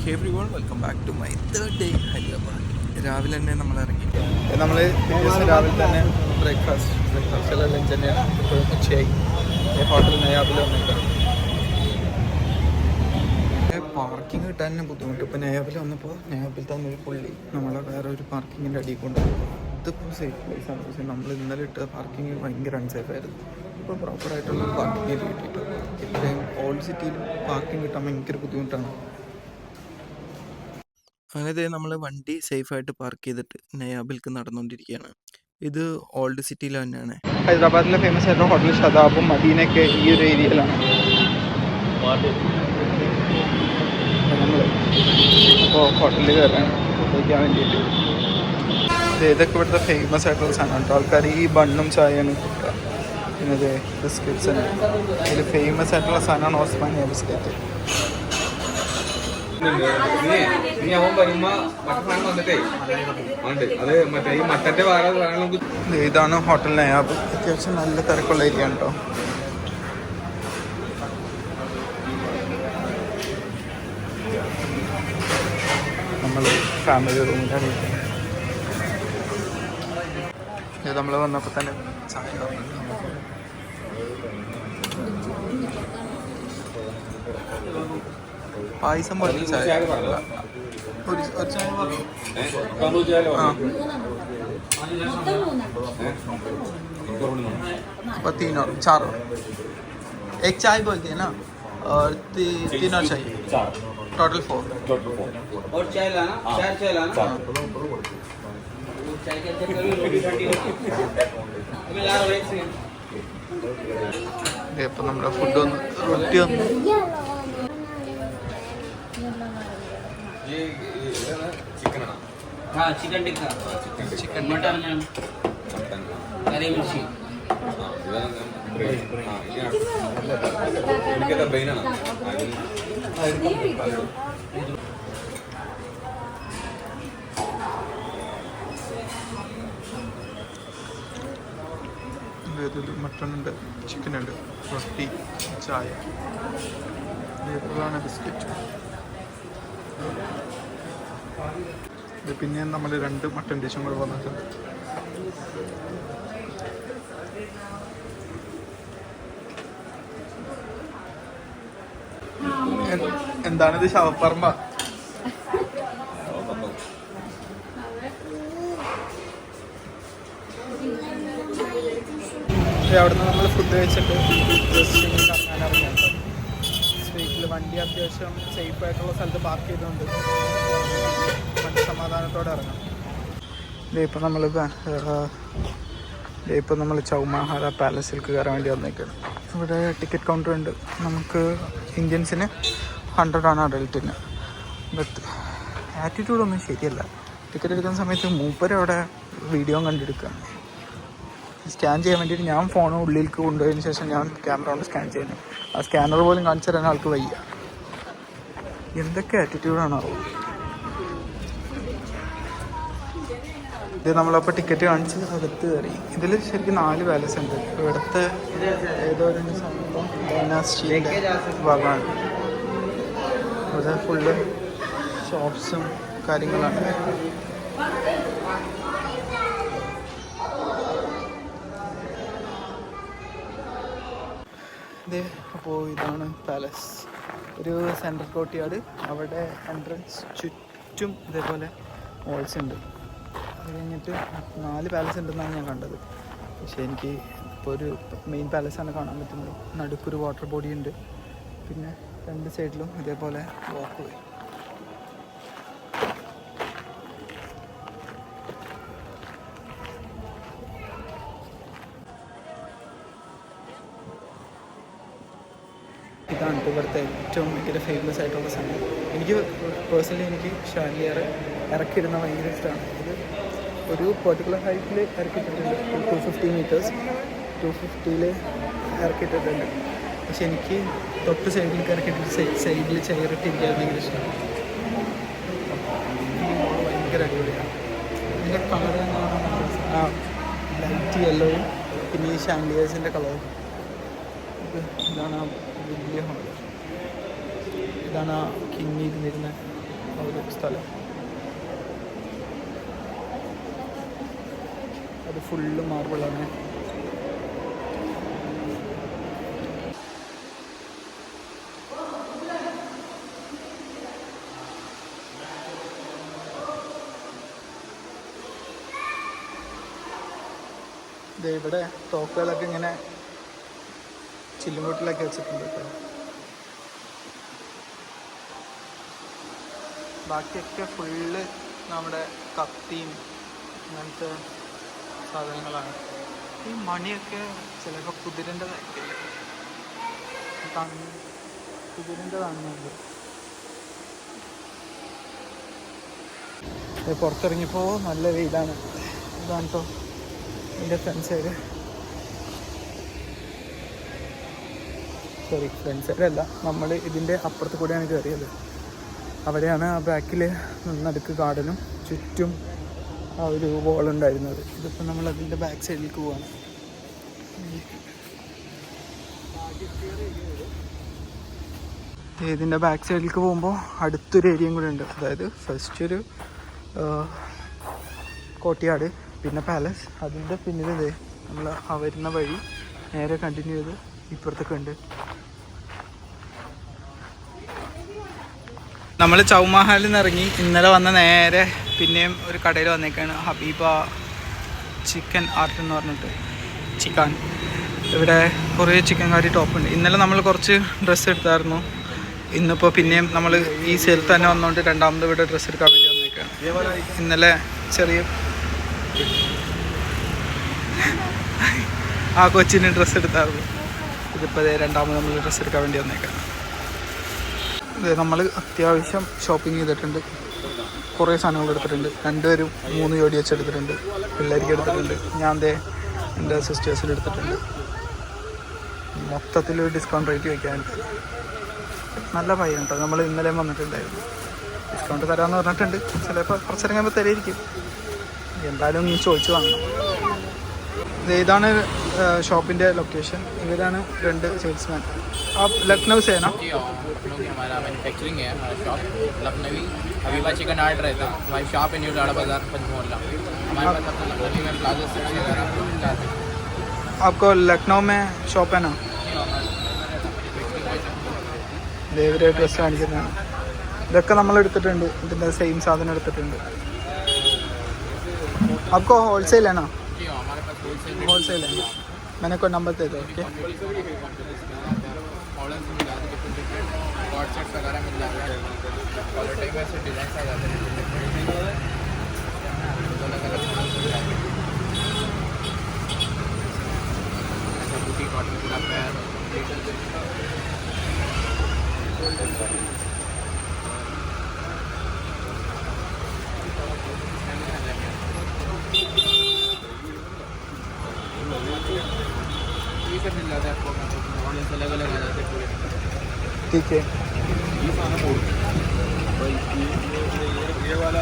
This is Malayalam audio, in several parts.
Hey everyone, welcome back to my third day in Hyderabad. രാവിലെ തന്നെ നമ്മൾ ഇറങ്ങി. നമ്മൾ രാവിലെ തന്നെ ബ്രേക്ക്ഫാസ്റ്റ് എല്ലാം ലഞ്ച് തന്നെയാണ്. ഇപ്പോൾ ഉച്ചയായി. ഹോട്ടൽ നയാബിൽ വന്നിട്ടാണ്. പാർക്കിംഗ് കിട്ടാൻ തന്നെ ബുദ്ധിമുട്ട്. ഇപ്പോൾ നയാബിൽ വന്നപ്പോൾ നയാബിൽ തന്നെ ഒരു പുള്ളി നമ്മളെ വേറെ ഒരു പാർക്കിങ്ങിൻ്റെ അടിയിൽ കൊണ്ട് ഇതിപ്പോൾ സേഫ് പ്ലേസാണ്. പക്ഷേ നമ്മൾ ഇന്നലെ ഇട്ട പാർക്കിങ് ഭയങ്കര അൺസേഫായിരുന്നു. ഇപ്പോൾ പ്രോപ്പറായിട്ടുള്ള പാർക്കിങ്ങിൽ കിട്ടിയിട്ട് ഇത്രയും ഓൾഡ് സിറ്റിയിൽ പാർക്കിംഗ് കിട്ടാൻ ഭയങ്കര ബുദ്ധിമുട്ടാണ്. അങ്ങനെ നമ്മൾ വണ്ടി സേഫായിട്ട് പാർക്ക് ചെയ്തിട്ട് നയാബിലേക്ക് നടന്നുകൊണ്ടിരിക്കുകയാണ്. ഇത് ഓൾഡ് സിറ്റിയിൽ തന്നെയാണ്. ഹൈദരാബാദിലെ ഫേമസ് ആയിട്ടുള്ള ഹോട്ടൽ ഷദാബും മദീനയൊക്കെ ഈ ഒരു ഏരിയയിലാണ്. നമ്മൾ അപ്പോൾ ഹോട്ടലിൽ കയറാൻ കഴിക്കാൻ വേണ്ടിയിട്ട് ഇതൊക്കെ ഇവിടുത്തെ ഫേമസ് ആയിട്ടുള്ള സാധനമാണ് കേട്ടോ. ആൾക്കാർ ഈ ബണ്ണും ചായയാണ് കിട്ടുക. പിന്നെ ഇത് ബിസ്ക്കറ്റ്സ് ഉണ്ട്. ഇതിൽ ഫേമസ് ആയിട്ടുള്ള സാധനമാണ് ഓസ്മാനിയ ബിസ്ക്കറ്റ്. ഇതാണ് ഹോട്ടൽ നയാബ്. അത്യാവശ്യം നല്ല തിരക്കുള്ള ഏരിയ ആണ് കേട്ടോ. നമ്മൾ ഫാമിലി റൂമിലാണ്. ഇത് നമ്മൾ വന്നപ്പോൾ തന്നെ ചായ പായസം പോലെ ചായ ഒരു ചായ तीनों चारों एक चाय बोलते हैं ना, और तीनों चाहिए, टोटल 4 और चाय लाना, चाय लाना। चाय के अंदर कभी रोटी ठंडी होती है, अभी ला रहे हैं। ये पर हमारा फूड ऑन रोटी ऑन ये चिकन है। हाँ, चिकन टिक्का, चिकन मटन है, हरी मिर्ची। इनके तो बेना ना। മട്ടൺ ഉണ്ട്, ചിക്കൻ ഉണ്ട്, റൊട്ടി, ചായ, ഇതാണ് ബിസ്ക്കറ്റ്. പിന്നെ നമ്മൾ 2 മട്ടൺ ഡിഷും കൂടെ വന്നിട്ടുണ്ട്. എന്താണിത്? ശവപ്പറമ്പ. അവിടുന്ന് നമ്മൾ ഫുഡ് കഴിച്ചിട്ട് ജസ്റ്റ് കറങ്ങാൻ ഇറങ്ങിയാൽ സ്ട്രീറ്റിൽ വണ്ടി അത്യാവശ്യം സേഫ് ആയിട്ടുള്ള സ്ഥലത്ത് പാർക്ക് ചെയ്തുകൊണ്ട് വണ്ടി സമാധാനത്തോടെ ഇറങ്ങാം. ഇപ്പം നമ്മൾ ചൗമഹാല പാലസിലേക്ക് കയറാൻ വേണ്ടി വന്നേക്കാണ്. ഇവിടെ ടിക്കറ്റ് കൗണ്ടർ ഉണ്ട്. നമുക്ക് ഇന്ത്യൻസിന് 100 അഡൽട്ടിന്. ബട്ട് ആറ്റിറ്റ്യൂഡൊന്നും ശരിയല്ല. ടിക്കറ്റ് എടുക്കുന്ന സമയത്ത് മൂപ്പര് അവിടെ വീഡിയോ കണ്ടെടുക്കുകയാണ്. സ്കാൻ ചെയ്യാൻ വേണ്ടിയിട്ട് ഞാൻ ഫോൺ ഉള്ളിലേക്ക് കൊണ്ടുപോയതിന് ശേഷം ഞാൻ ക്യാമറ കൊണ്ട് സ്കാൻ ചെയ്യുന്നു. ആ സ്കാനർ പോലും കാണിച്ചു തരാൻ ആൾക്ക് വയ്യ. എന്തൊക്കെ ആറ്റിറ്റ്യൂഡാണാവോ. ഇത് നമ്മളപ്പോൾ ടിക്കറ്റ് കാണിച്ച് അകത്ത് കയറി. ഇതിൽ ശരിക്കും 4 പാലസ് ഉണ്ട്. ഇവിടുത്തെ ഏതോ ഒരു സംഭവം ഡൈനാസ്റ്റിയുടെ ഭാഗമാണ്. ഇവിടെ ഫുള്ള് ഷോപ്സും കാര്യങ്ങളാണ്. അപ്പോൾ ഇതാണ് പാലസ്. ഒരു സെൻട്രൽ കോർട്ട്യാർഡ്. അവിടെ എൻട്രൻസ് ചുറ്റും ഇതേപോലെ വാൾസ് ഉണ്ട്. അത് കഴിഞ്ഞിട്ട് 4 പാലസ് ഉണ്ടെന്നാണ് ഞാൻ കണ്ടത്. പക്ഷേ എനിക്ക് ഇപ്പോൾ ഒരു മെയിൻ പാലസാണ് കാണാൻ പറ്റുന്നത്. നടുക്കൊരു വാട്ടർ ബോഡി ഉണ്ട്. പിന്നെ 2 സൈഡിലും ഇതേപോലെ വാക്ക് വേ. ഇതാണ് ഇവിടുത്തെ ഏറ്റവും ഭയങ്കര ഫേമസ് ആയിട്ടുള്ള സാധനം. എനിക്ക് പേഴ്സണലി എനിക്ക് ഷാലിയർ ഇറക്കിയിടുന്ന ഭയങ്കര ഇഷ്ടമാണ്. ഇത് ഒരു പെർട്ടിക്കുലർ ഹൈറ്റിൽ ഇറക്കിയിട്ടിട്ടുണ്ട്. 250 മീറ്റേഴ്സ് 250ൽ ഇറക്കിയിട്ടിട്ടുണ്ട്. പക്ഷെ എനിക്ക് തൊട്ട് സൈഡിലേക്ക് ഇറക്കിയിട്ട് സൈഡിൽ ചെയറിട്ടിരിക്കാൻ ഭയങ്കര ഇഷ്ടമാണ്. ഭയങ്കര അടിപൊളിയാണ്. ഇതിൻ്റെ കളർ ആ ലൈറ്റ് യെല്ലോയും പിന്നെ ഈ ഷാൻഡിയേഴ്സിൻ്റെ കളറും. ഇതാണ് വലിയ ഹോള്. ഇതാണ് കിങ് ഇരുന്നിരുന്ന സ്ഥലം. അത് ഫുള്ള് മാർബിളാണ്. ഇവിടെ തോക്കുകളൊക്കെ ഇങ്ങനെ ചില്ലുമുട്ടിലൊക്കെ വെച്ചിട്ടുണ്ട് കേട്ടോ. ബാക്കിയൊക്കെ ഫുള്ള് നമ്മുടെ കത്തിയും അങ്ങനത്തെ സാധനങ്ങളാണ്. ഈ മണിയൊക്കെ ചിലപ്പോൾ കുതിരൻ്റെതായിരിക്കില്ല, കുതിരൻ്റെതാണെന്നുണ്ട്. പുറത്തിറങ്ങിയപ്പോൾ നല്ല വെയിലാണ്. ഇതാണ് കേട്ടോ എൻ്റെ ഫ്രണ്ട് സൈഡ്. സോറി, ഫ്രണ്ട് സൈഡല്ല, നമ്മൾ ഇതിൻ്റെ അപ്പുറത്ത് കൂടെയാണ് കയറിയത്. അവിടെയാണ് ആ ബാക്കിൽ നടുക്ക് ഗാർഡനും ചുറ്റും ആ ഒരു വോളുണ്ടായിരുന്നത്. ഇതിപ്പോൾ നമ്മൾ അതിൻ്റെ ബാക്ക് സൈഡിലേക്ക് പോവാണ്. ഇതിൻ്റെ ബാക്ക് സൈഡിലേക്ക് പോകുമ്പോൾ അടുത്തൊരു ഏരിയയും കൂടെ ഉണ്ട്. അതായത് ഫസ്റ്റ് ഒരു കോട്ടയാട്, പിന്നെ പാലസ്, അതിൻ്റെ പിന്നിൽ ഇതേ നമ്മൾ ആ വരുന്ന വഴി നേരെ കണ്ടിന്യൂ ചെയ്ത് ഇപ്പുറത്തൊക്കെ ഉണ്ട്. നമ്മൾ ചൗമഹാലിൽ നിന്ന് ഇറങ്ങി ഇന്നലെ വന്ന നേരെ പിന്നെയും ഒരു കടയിൽ വന്നേക്കാണ്. ഹബീബ ചിക്കൻ ആർട്ട് എന്ന് പറഞ്ഞിട്ട് ചിക്കൻ. ഇവിടെ കുറേ ചിക്കൻ കറി ടോപ്പുണ്ട്. ഇന്നലെ നമ്മൾ കുറച്ച് ഡ്രസ്സ് എടുത്തായിരുന്നു. ഇന്നിപ്പോൾ പിന്നെയും നമ്മൾ ഈ സ്ഥലത്ത് തന്നെ വന്നുകൊണ്ട് രണ്ടാമത് ഇവിടെ ഡ്രസ്സ് എടുക്കാൻ വേണ്ടി വന്നേക്കാണ്. ഇന്നലെ ചെറിയ ആ കൊച്ചിന് ഡ്രസ്സ് എടുത്തായിരുന്നു. ഇതിപ്പോൾ രണ്ടാമത് നമ്മൾ ഡ്രസ്സ് എടുക്കാൻ വേണ്ടി വന്നേക്കാം. നമ്മൾ അത്യാവശ്യം ഷോപ്പിംഗ് ചെയ്തിട്ടുണ്ട്. കുറേ സാധനങ്ങൾ എടുത്തിട്ടുണ്ട്. 2 3 ജോഡി വെച്ച് എടുത്തിട്ടുണ്ട്. പിള്ളേർക്ക് എടുത്തിട്ടുണ്ട്. ഞാൻ എൻ്റെ സിസ്റ്റേഴ്സിന് എടുത്തിട്ടുണ്ട്. മൊത്തത്തിലൊരു ഡിസ്കൗണ്ട് റേറ്റ് വയ്ക്കാനുണ്ട്. നല്ല പയ്യൻ കേട്ടോ. നമ്മൾ ഇന്നലെയും വന്നിട്ടുണ്ടായിരുന്നു. ഡിസ്കൗണ്ട് തരാമെന്ന് പറഞ്ഞിട്ടുണ്ട്. ചിലപ്പോൾ കുറച്ചേരം കഴിയുമ്പോൾ തരായിരിക്കും. എന്തായാലും നീ ചോദിച്ചു വാങ്ങണം. ഇതാണ് ഷോപ്പിൻ്റെ ലൊക്കേഷൻ. ഇവരാണ് 2 സെയിൽസ്മാൻ. आप लखनऊ से है ना? लखनऊ की हमारा मैन्युफैक्चरिंग है, हमारा शॉप लखनवी हबीबा चिकन आर्ट रहता है. हमारी शॉप है न्यू लाड़ा बाजार पंचमोहल्ला. हमारे पास अपना लखनवी में प्लाजा सिक्स वगैरह आपको मिल जाते हैं. आपको लखनऊ में शॉप है ना? ദേവരെ ഡ്രസ്സ് കാണിക്കുന്നതാണ്. ഇതൊക്കെ നമ്മൾ എടുത്തിട്ടുണ്ട്. ഇതിൻ്റെ സെയിം സാധനം എടുത്തിട്ടുണ്ട്. आपको होलसेल है ना? जी हमारे पास होलसेल है. मैंने कोई नंबर दे दो. ओके, मॉडल्स मिल जाते हैं, डिफरेंट कॉर्ड सेट्स वगैरह मिल जाते हैं. क्वालिटी में से डिज़ाइन आ जाते हैं. अलग अलग मिल जाते हैं. बूटी कॉटन का पैर ये सब मिल जाता है आपको. मॉडल्स अलग अलग आ जाते हैं पूरे. ठीक है. ये वाला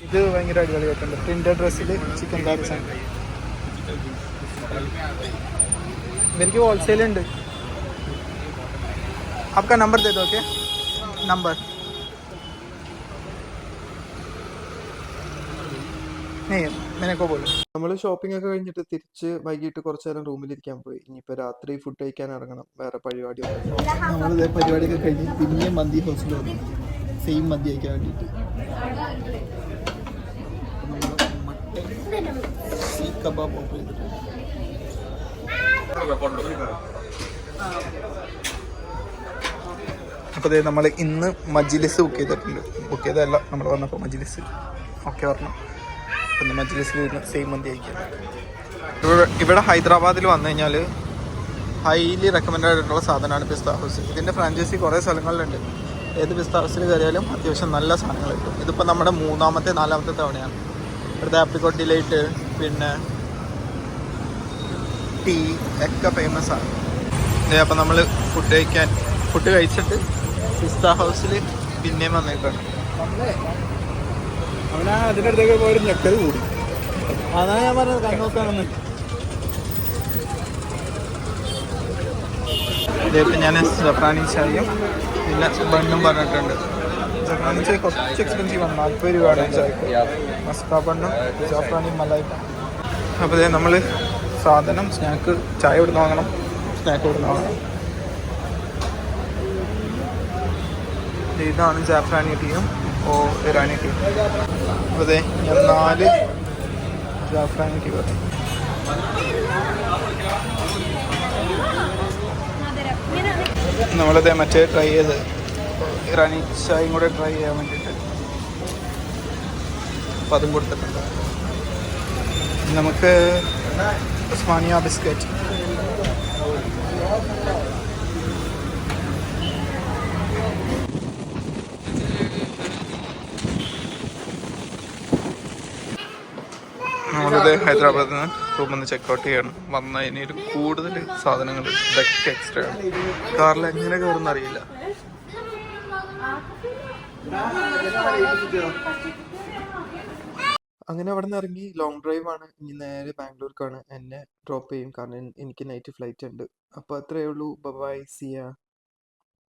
ഇത് ഭയങ്കര അടിപൊളിയായിട്ടുണ്ട്. പ്രിന്റഡ് ഡ്രസ്സിൽ ചിക്കൻ കറി. मेरे होलसेल ഉണ്ട്. आपका नंबर दे दो. ओके, नंबर നമ്മൾ ഷോപ്പിംഗ് ഒക്കെ കഴിഞ്ഞിട്ട് തിരിച്ച് വൈകിട്ട് കുറച്ചു നേരം റൂമിലിരിക്കാൻ പോയി. ഇനിയിപ്പോൾ രാത്രി ഫുഡ് കഴിക്കാൻ ഇറങ്ങണം. വേറെ പരിപാടിയൊക്കെ നമ്മളിതേ പരിപാടിയൊക്കെ കഴിഞ്ഞ് പിന്നെയും മന്തി ഹൗസിൽ വന്നു. സെയിം മന്തി കഴിക്കാൻ വേണ്ടിയിട്ട്. സീ കബാബ് ഓർഡർ ചെയ്തിട്ടുണ്ട്. അപ്പോൾ അതേ നമ്മൾ ഇന്ന് മജ്ലിസ് ബുക്ക് ചെയ്തിട്ടുണ്ട്. ബുക്ക് ചെയ്തതല്ല, നമ്മൾ വന്നപ്പോൾ മജ്ലിസ് ഓക്കെ പറഞ്ഞു. പിന്നെ മജ്ലിസിൽ ഇരുന്ന് സെയിം മന്തി കഴിക്കുന്നത്. ഇവിടെ ഹൈദരാബാദിൽ വന്നു കഴിഞ്ഞാൽ ഹൈലി റെക്കമെൻഡ് ആയിട്ടുള്ള സാധനമാണ് പിസ്ത ഹൗസ്. ഇതിൻ്റെ ഫ്രാഞ്ചൈസി കുറേ സ്ഥലങ്ങളിലുണ്ട്. ഏത് പിസ്ത ഹൗസിൽ കയറിയാലും അത്യാവശ്യം നല്ല സാധനങ്ങൾ കിട്ടും. ഇതിപ്പോൾ നമ്മുടെ 3ാമത്തെ 4ാമത്തെ തവണയാണ്. ഇവിടുത്തെ ആപ്രിക്കോട്ട് ഡിലൈറ്റ് പിന്നെ ടീ ഒക്കെ ഫേമസ് ആണ്. അപ്പോൾ നമ്മൾ ഫുഡ് കഴിച്ചിട്ട് പിസ്ത ഹൗസിൽ പിന്നെയും വന്നേക്കാണ്. അവനാ അതിൻ്റെ അടുത്തേക്ക് പോയൊരു ഞെക്കൽ കൂടി. അതാണ് ഞാൻ പറഞ്ഞത് കണ്ണോക്കാണെന്ന്. ഇതേപ്പം ഞാൻ ജഫ്രാനി ചായയും പിന്നെ ബണ്ണും പറഞ്ഞിട്ടുണ്ട്. ജഫ്രാനി ചായ കുറച്ച് എക്സ്പെൻസീവ് ആണ്, 40 രൂപയാണ് ചായക്ക്. മസ്കാ ബണ്ണും ജഫ്രാനി മലായി. അപ്പോൾ ഇതേ നമ്മൾ സാധനം സ്നാക്ക് ചായ ഇവിടുന്ന് വാങ്ങണം, സ്നാക്ക് ഇവിടുന്ന് വാങ്ങണം. ഇതാണ് ജാഫ്രാനി ടീയും ഇറാനി ടീ. അപ്പോൾ അതെ ഞാൻ 4 ജാഫ്രാനി ടീ പറഞ്ഞു. നമ്മളതേ മറ്റേ ട്രൈ ചെയ്ത് ഇറാനി ചായയും കൂടെ ട്രൈ ചെയ്യാൻ വേണ്ടിയിട്ട് അപ്പം അതും കൊടുത്തിട്ടുണ്ട്. നമുക്ക് ഉസ്മാനിയ ബിസ്ക്കറ്റ്. നമ്മളിത് ഹൈദരാബാദിൽ നിന്ന് റൂമിൽ നിന്ന് ചെക്കൗട്ട് ചെയ്യണം. വന്ന ഇനി ഒരു കൂടുതൽ സാധനങ്ങൾ ഇതൊക്കെ എക്സ്ട്രാ ആണ്. കാറിൽ എങ്ങനെ കയറുന്ന അറിയില്ല. അങ്ങനെ അവിടെ നിന്ന് ഇറങ്ങി ലോങ് ഡ്രൈവ് ആണ്. ഇനി നേരെ ബാംഗ്ലൂർക്കാണ്. എന്നെ ഡ്രോപ്പ് ചെയ്യും, കാരണം എനിക്ക് നൈറ്റ് ഫ്ലൈറ്റ് ഉണ്ട്. അപ്പോൾ അത്രയേ ഉള്ളൂ. ബൈ, സിയ.